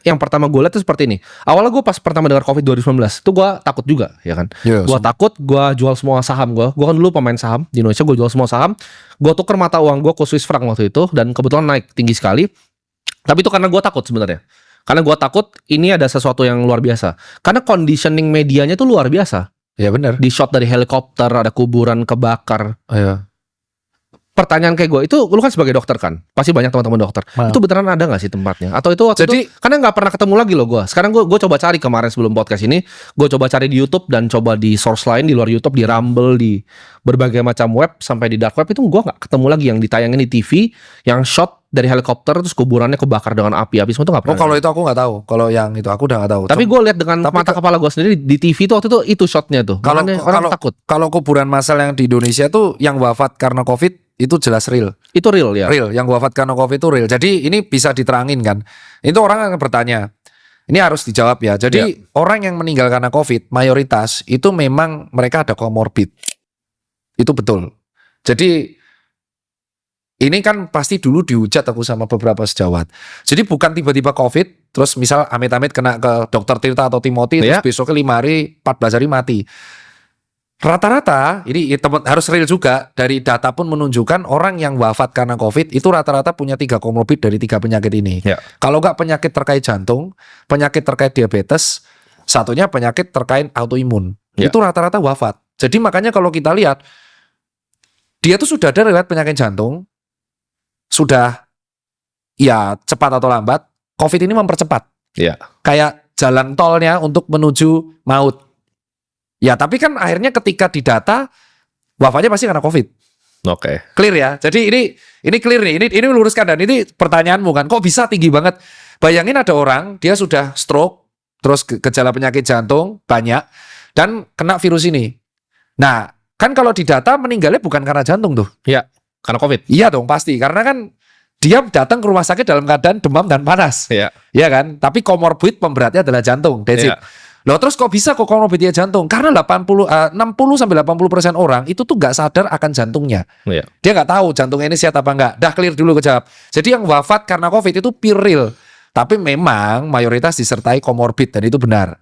yang pertama gue lihat tuh seperti ini. Awalnya gue pas pertama dengar COVID 2019 itu gue takut juga, ya kan. Gue takut, gue jual semua saham gue. Gue kan dulu pemain saham di Indonesia, gue jual semua saham. Gue tuker mata uang gue ke Swiss franc waktu itu dan kebetulan naik tinggi sekali. Tapi itu karena gue takut sebenarnya. Karena gue takut ini ada sesuatu yang luar biasa. Karena conditioning medianya tuh luar biasa. Ya benar. Di shot dari helikopter, ada kuburan kebakar. Iya. Pertanyaan kayak gue, itu lu kan sebagai dokter kan, pasti banyak teman-teman dokter. Itu beneran ada nggak sih tempatnya? Atau itu waktu itu karena nggak pernah ketemu lagi loh gue. Sekarang gue coba cari kemarin sebelum podcast ini, gue coba cari di YouTube dan coba di source lain di luar YouTube, di Rumble, di berbagai macam web sampai di dark web itu gue nggak ketemu lagi yang ditayangin di TV, yang shot dari helikopter terus kuburannya kebakar dengan api semua itu nggak pernah. Oh kalau itu aku nggak tahu, kalau yang itu aku udah nggak tahu. Tapi gue lihat dengan mata kepala gue sendiri di TV itu waktu itu shotnya tuh. Kalau orang takut. Kalau kuburan massal yang di Indonesia tuh yang wafat karena COVID itu jelas real. Itu real ya. Real, yang wafat karena COVID itu real. Jadi ini bisa diterangin kan. Itu orang akan bertanya. Ini harus dijawab ya. Jadi orang yang meninggal karena COVID mayoritas itu memang mereka ada comorbid. Itu betul. Jadi ini kan pasti dulu dihujat aku sama beberapa sejawat. Jadi bukan tiba-tiba COVID, terus misal amit-amit kena ke Dokter Tirta atau Timothy, terus besoknya 5 hari, 14 hari mati. Rata-rata, ini harus real juga, dari data pun menunjukkan orang yang wafat karena COVID itu rata-rata punya 3 komorbid dari 3 penyakit ini. Kalau nggak penyakit terkait jantung, penyakit terkait diabetes, satunya penyakit terkait autoimun. Itu rata-rata wafat. Jadi makanya kalau kita lihat, dia tuh sudah ada riwayat penyakit jantung, sudah ya cepat atau lambat, COVID ini mempercepat. Kayak jalan tolnya untuk menuju maut. Ya tapi kan akhirnya ketika didata wafatnya pasti karena COVID. Clear ya. Jadi ini clear nih. Ini luruskan dan ini pertanyaanmu kan. Kok bisa tinggi banget? Bayangin ada orang dia sudah stroke, terus gejala penyakit jantung banyak dan kena virus ini. Nah kan kalau didata meninggalnya bukan karena jantung tuh. Iya. Karena COVID. Iya dong pasti. Karena kan dia datang ke rumah sakit dalam keadaan demam dan panas. Iya kan. Tapi komorbid pemberatnya adalah jantung. That's it. Loh terus kok bisa kok komorbidnya jantung? Karena 60-80% orang itu tuh nggak sadar akan jantungnya. Dia nggak tahu jantungnya ini sehat apa enggak. Dah clear dulu kejawab. Jadi yang wafat karena COVID itu pure real. Tapi memang mayoritas disertai komorbid dan itu benar.